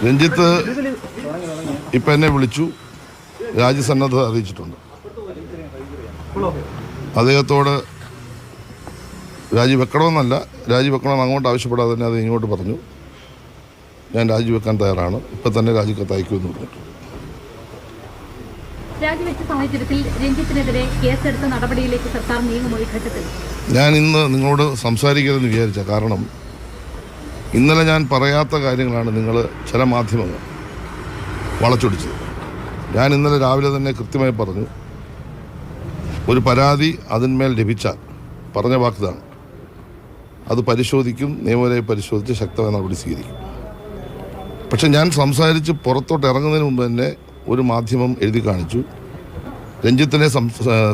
രഞ്ജിത്ത് ഇപ്പം എന്നെ വിളിച്ചു, രാജ്യസന്നദ്ധത അറിയിച്ചിട്ടുണ്ട്. അദ്ദേഹത്തോട് രാജിവെക്കണമെന്നല്ല, രാജിവെക്കണമെന്ന് അങ്ങോട്ട് ആവശ്യപ്പെടാതെ തന്നെ അത് ഇങ്ങോട്ട് പറഞ്ഞു. ഞാൻ രാജിവെക്കാൻ തയ്യാറാണ്, ഇപ്പം തന്നെ രാജിക്കത്ത് അയക്കുമെന്ന് പറഞ്ഞിട്ടുണ്ട്. ഞാൻ ഇന്ന് നിങ്ങളോട് സംസാരിക്കരുതെന്ന് വിചാരിച്ച കാരണം ഇന്നലെ ഞാൻ പറയാത്ത കാര്യങ്ങളാണ് നിങ്ങൾ ചില മാധ്യമങ്ങൾ വളച്ചൊടിച്ചത്. ഞാൻ ഇന്നലെ രാവിലെ തന്നെ കൃത്യമായി പറഞ്ഞു, ഒരു പരാതി അതിന്മേൽ ലഭിച്ചാൽ പറഞ്ഞ വാക്കുതാണ്, അത് പരിശോധിക്കും, നിയമപരമായി പരിശോധിച്ച് ശക്തമായ നടപടി സ്വീകരിക്കും. പക്ഷെ ഞാൻ സംസാരിച്ച് പുറത്തോട്ട് ഇറങ്ങുന്നതിന് മുമ്പ് തന്നെ ഒരു മാധ്യമം എഴുതി കാണിച്ചു, രഞ്ജിത്തിനെ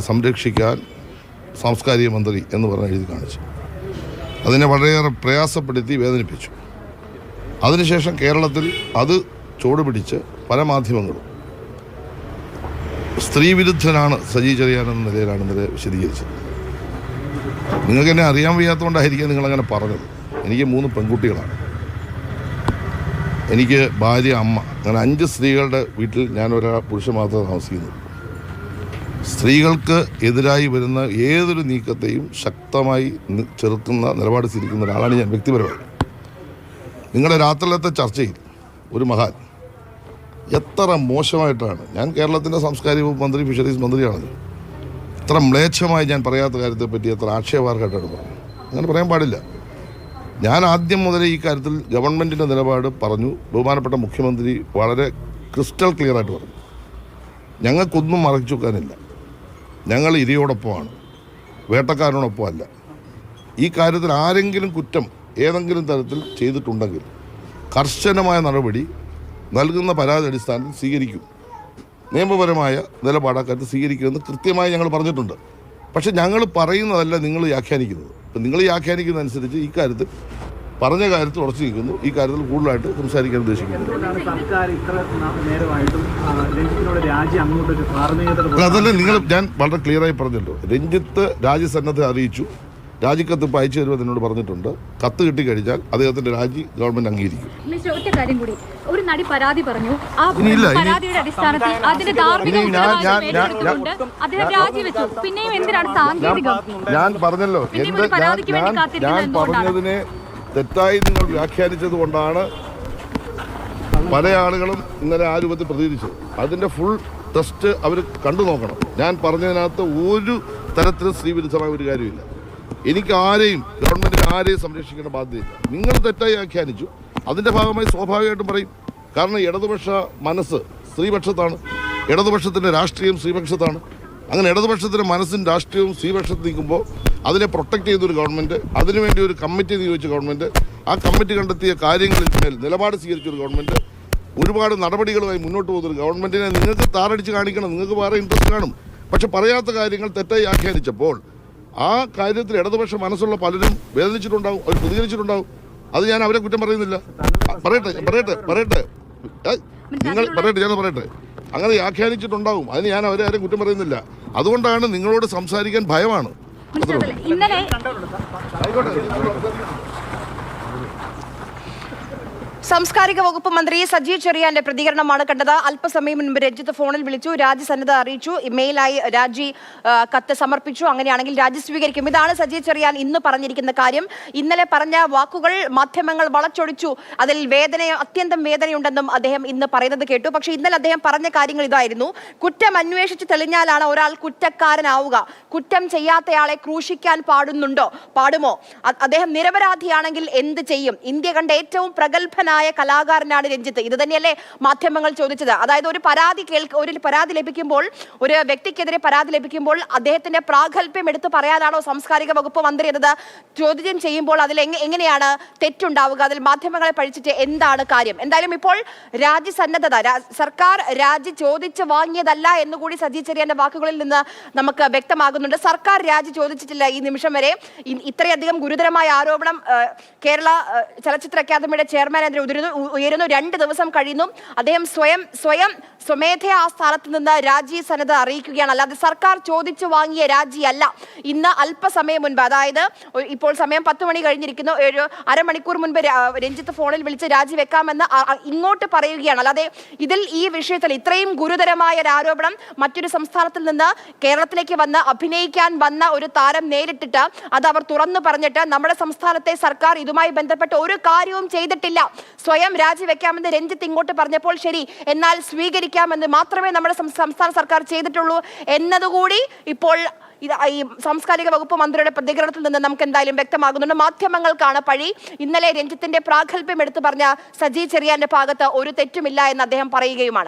സംരക്ഷിക്കാൻ സാംസ്കാരിക മന്ത്രി എന്ന് പറഞ്ഞ് എഴുതി കാണിച്ചു. അതിനെ വളരെയേറെ പ്രയാസപ്പെടുത്തി വേദനിപ്പിച്ചു. അതിനുശേഷം കേരളത്തിൽ അത് ചുവടുപിടിച്ച് പല മാധ്യമങ്ങളും സ്ത്രീവിരുദ്ധനാണ് സജി ചെറിയാൻ എന്ന നിലയിലാണ് ഇന്നലെ വിശദീകരിച്ചത്. നിങ്ങൾക്ക് എന്നെ അറിയാൻ വയ്യാത്തതുകൊണ്ടായിരിക്കും നിങ്ങളങ്ങനെ പറഞ്ഞത്. എനിക്ക് 3 പെൺകുട്ടികളാണ്, എനിക്ക് ഭാര്യ, അമ്മ, അങ്ങനെ 5 സ്ത്രീകളുടെ വീട്ടിൽ ഞാൻ പുരുഷൻ മാത്രമേ താമസിക്കുന്നു. സ്ത്രീകൾക്ക് എതിരായി വരുന്ന ഏതൊരു നീക്കത്തെയും ശക്തമായി ചെറുക്കുന്ന നിലപാട് സ്വീകരിക്കുന്ന ഒരാളാണ് ഞാൻ വ്യക്തിപരമായി. നിങ്ങളുടെ രാത്രിയിലത്തെ ചർച്ചയിൽ ഒരു മഹാൻ എത്ര മോശമായിട്ടാണ്, ഞാൻ കേരളത്തിൻ്റെ സാംസ്കാരിക വകുപ്പ് മന്ത്രി, ഫിഷറീസ് മന്ത്രിയാണല്ലോ, എത്ര മ്ലേച്ഛമായി ഞാൻ പറയാത്ത കാര്യത്തെപ്പറ്റി എത്ര ആക്ഷേപാർഹമായിട്ടാണ് പറഞ്ഞത്. അങ്ങനെ പറയാൻ പാടില്ല. ഞാൻ ആദ്യം മുതലേ ഈ കാര്യത്തിൽ ഗവൺമെൻറ്റിൻ്റെ നിലപാട് പറഞ്ഞു. ബഹുമാനപ്പെട്ട മുഖ്യമന്ത്രി വളരെ ക്രിസ്റ്റൽ ക്ലിയറായിട്ട് പറഞ്ഞു, ഞങ്ങൾക്കൊന്നും മറച്ചു വെക്കാനില്ല, ഞങ്ങൾ ഇരയോടൊപ്പമാണ്, വേട്ടക്കാരനോടൊപ്പമല്ല. ഈ കാര്യത്തിൽ ആരെങ്കിലും കുറ്റം ഏതെങ്കിലും തരത്തിൽ ചെയ്തിട്ടുണ്ടെങ്കിൽ കർശനമായ നടപടി നൽകുന്ന പരാതി അടിസ്ഥാനത്തിൽ സ്വീകരിക്കും, നിയമപരമായ നിലപാടാക്കാര്യത്തിൽ സ്വീകരിക്കുമെന്ന് കൃത്യമായി ഞങ്ങൾ പറഞ്ഞിട്ടുണ്ട്. പക്ഷെ ഞങ്ങൾ പറയുന്നതല്ല നിങ്ങൾ വ്യാഖ്യാനിക്കുന്നത്. ഇപ്പം നിങ്ങൾ വ്യാഖ്യാനിക്കുന്നതനുസരിച്ച് ഈ കാര്യത്തിൽ പറഞ്ഞ കാര്യത്തിൽ ഉറച്ചു നിൽക്കുന്നു, ഈ കാര്യത്തിൽ കൂടുതലായിട്ട് സംസാരിക്കാൻ ഉദ്ദേശിക്കുന്നു. അതല്ല, ഞാൻ വളരെ ക്ലിയറായി പറഞ്ഞല്ലോ, രഞ്ജിത്ത് രാജ്യസന്നദ്ധത അറിയിച്ചു, രാജിക്കത്ത് ഇപ്പോൾ അയച്ചു തരുമെന്ന് എന്നോട് പറഞ്ഞിട്ടുണ്ട്. കത്ത് കിട്ടിക്കഴിഞ്ഞാൽ അദ്ദേഹത്തിന്റെ രാജി ഗവൺമെന്റ് അംഗീകരിക്കും. ഒരു നടി പരാതി പറഞ്ഞു, ആ പരാതിയുടെ അടിസ്ഥാനത്തിൽ അതിന്റെ പിന്നെയും എന്തിനാണ് സാങ്കേതികം? ഞാൻ പറഞ്ഞല്ലോ, ഞാൻ പറഞ്ഞതിനെ തെറ്റായി നിങ്ങൾ വ്യാഖ്യാനിച്ചത് കൊണ്ടാണ് പല ആളുകളും ഇന്നലെ ആ രൂപത്തിൽ പ്രതികരിച്ചത്. അതിന്റെ ഫുൾ ടെസ്റ്റ് അവർ കണ്ടു നോക്കണം. ഞാൻ പറഞ്ഞതിനകത്ത് ഒരു തരത്തിലും സ്ത്രീവിരുദ്ധമായ ഒരു കാര്യമില്ല. എനിക്ക് ആരെയും, ഗവൺമെന്റിന് ആരെയും സംരക്ഷിക്കേണ്ട ബാധ്യതയില്ല. നിങ്ങൾ തെറ്റായി വ്യാഖ്യാനിച്ചു, അതിന്റെ ഭാഗമായി സ്വാഭാവികമായിട്ടും പറയും. കാരണം ഇടതുപക്ഷ മനസ്സ് സ്ത്രീപക്ഷത്താണ്, ഇടതുപക്ഷത്തിന്റെ രാഷ്ട്രീയം സ്ത്രീപക്ഷത്താണ്. അങ്ങനെ ഇടതുപക്ഷത്തിന്റെ മനസ്സും രാഷ്ട്രീയവും സ്ത്രീപക്ഷത്ത് നിൽക്കുമ്പോൾ അതിനെ പ്രൊട്ടക്ട് ചെയ്തൊരു ഗവൺമെന്റ്, അതിനുവേണ്ടി ഒരു കമ്മിറ്റി നിയോഗിച്ച ഗവൺമെന്റ്, ആ കമ്മിറ്റി കണ്ടെത്തിയ കാര്യങ്ങളിൽ മേൽ നിലപാട് സ്വീകരിച്ചൊരു ഗവൺമെന്റ്, ഒരുപാട് നടപടികളുമായി മുന്നോട്ട് പോകുന്നൊരു ഗവൺമെന്റിനെ നിങ്ങൾക്ക് താറടിച്ച് കാണിക്കണം. നിങ്ങൾക്ക് വേറെ ഇൻട്രസ്റ്റ് കാണും. പക്ഷെ പറയാത്ത കാര്യങ്ങൾ തെറ്റായി വ്യാഖ്യാനിച്ചപ്പോൾ ആ കാര്യത്തിൽ ഇടതുപക്ഷ മനസ്സുള്ള പലരും വേദനിച്ചിട്ടുണ്ടാവും, അവർ പ്രതികരിച്ചിട്ടുണ്ടാവും. അത് ഞാൻ അവരെ കുറ്റം പറയുന്നില്ല. പറയട്ടെ നിങ്ങൾ പറയട്ടെ, അങ്ങനെ വ്യാഖ്യാനിച്ചിട്ടുണ്ടാവും. അതിന് ഞാൻ അവരെ ആരും കുറ്റം പറയുന്നില്ല. അതുകൊണ്ടാണ് നിങ്ങളോട് സംസാരിക്കാൻ ഭയമാണ്. സാംസ്കാരിക വകുപ്പ് മന്ത്രി സജി ചെറിയാന്റെ പ്രതികരണമാണ് കണ്ടത്. അല്പസമയം മുൻപ് രഞ്ജിത്ത് ഫോണിൽ വിളിച്ചു, രാജ്യസന്നദ്ധത അറിയിച്ചു, ഇമെയിലായി രാജി കത്ത് സമർപ്പിച്ചു, അങ്ങനെയാണെങ്കിൽ രാജി സ്വീകരിക്കും. ഇതാണ് സജി ചെറിയാൻ ഇന്ന് പറഞ്ഞിരിക്കുന്ന കാര്യം. ഇന്നലെ പറഞ്ഞ വാക്കുകൾ മാധ്യമങ്ങൾ വളച്ചൊടിച്ചു, അതിൽ അത്യന്തം വേദനയുണ്ടെന്നും അദ്ദേഹം ഇന്ന് പറയുന്നത് കേട്ടു. പക്ഷേ ഇന്നലെ അദ്ദേഹം പറഞ്ഞ കാര്യങ്ങൾ ഇതായിരുന്നു: കുറ്റം അന്വേഷിച്ച് തെളിഞ്ഞാലാണ് ഒരാൾ കുറ്റക്കാരനാവുക, കുറ്റം ചെയ്യാത്തയാളെ ക്രൂശിക്കാൻ പാടുമോ? അദ്ദേഹം നിരപരാധിയാണെങ്കിൽ എന്ത് ചെയ്യും? ഇന്ത്യ കണ്ട ഏറ്റവും പ്രഗത്ഭനായ കലാകാരനാണ് രഞ്ജിത്ത്. ഇത് തന്നെയല്ലേ മാധ്യമങ്ങൾ ചോദിച്ചത്? അതായത് ഒരു പരാതി ലഭിക്കുമ്പോൾ, ഒരു വ്യക്തിക്കെതിരെ പരാതി ലഭിക്കുമ്പോൾ അദ്ദേഹത്തിന്റെ പ്രാഗൽഭ്യം എടുത്ത് പറയാനാണോ സാംസ്കാരിക വകുപ്പ് മന്ത്രി എന്നത് ചോദ്യം ചെയ്യുമ്പോൾ അതിൽ എങ്ങനെയാണ് തെറ്റുണ്ടാവുക? അതിൽ മാധ്യമങ്ങളെ പഴിച്ചിട്ട് എന്താണ് കാര്യം? എന്തായാലും ഇപ്പോൾ രാജ്യസന്നദ്ധത സർക്കാർ രാജി ചോദിച്ചു വാങ്ങിയതല്ല എന്നുകൂടി സജി ചെറിയാന്റെ വാക്കുകളിൽ നിന്ന് നമുക്ക് വ്യക്തമാകുന്നുണ്ട്. സർക്കാർ രാജി ചോദിച്ചിട്ടില്ല ഈ നിമിഷം വരെ. ഇത്രയധികം ഗുരുതരമായ ആരോപണം കേരള ചലച്ചിത്ര അക്കാദമിയുടെ ചെയർമാൻ വിമർശനത്തിനെതിരെ ഉയരുന്നു. 2 ദിവസം കഴിയുന്നു. അദ്ദേഹം സ്വമേധയാ ആ സ്ഥാനത്ത് നിന്ന് രാജി സന്നദ്ധ അറിയിക്കുകയാണ്. അല്ലാതെ സർക്കാർ ചോദിച്ചു വാങ്ങിയ രാജിയല്ല. ഇന്ന് അല്പസമയം മുൻപ്, അതായത് ഇപ്പോൾ സമയം 10 മണി കഴിഞ്ഞിരിക്കുന്നു, ഒരു അരമണിക്കൂർ മുൻപ് രഞ്ജിത്ത് ഫോണിൽ വിളിച്ച് രാജിവെക്കാമെന്ന് ഇങ്ങോട്ട് പറയുകയാണ്. അല്ലാതെ ഈ വിഷയത്തിൽ ഇത്രയും ഗുരുതരമായ ഒരു ആരോപണം മറ്റൊരു സംസ്ഥാനത്തിൽ നിന്ന് കേരളത്തിലേക്ക് വന്ന് അഭിനയിക്കാൻ വന്ന ഒരു താരം നേരിട്ടിട്ട് അത് അവർ തുറന്നു പറഞ്ഞിട്ട് നമ്മുടെ സംസ്ഥാനത്തെ സർക്കാർ ഇതുമായി ബന്ധപ്പെട്ട് ഒരു കാര്യവും ചെയ്തിട്ടില്ല, സ്വയം രാജിവെക്കാമെന്ന് രഞ്ജിത്ത് ഇങ്ങോട്ട് പറഞ്ഞപ്പോൾ ശരി, എന്നാൽ സ്വീകരിക്കാമെന്ന് മാത്രമേ നമ്മുടെ സംസ്ഥാന സർക്കാർ ചെയ്തിട്ടുള്ളൂ എന്നതുകൂടി ഇപ്പോൾ ഈ സാംസ്കാരിക വകുപ്പ് മന്ത്രിയുടെ പ്രതികരണത്തിൽ നിന്ന് നമുക്ക് എന്തായാലും വ്യക്തമാകുന്നുണ്ട്. മാധ്യമങ്ങൾക്കാണ് പഴി. ഇന്നലെ രഞ്ജിത്തിന്റെ പ്രാഗൽഭ്യം എടുത്തു പറഞ്ഞ സജി ചെറിയാന്റെ ഭാഗത്ത് ഒരു തെറ്റുമില്ല എന്ന് അദ്ദേഹം പറയുകയുമാണ്.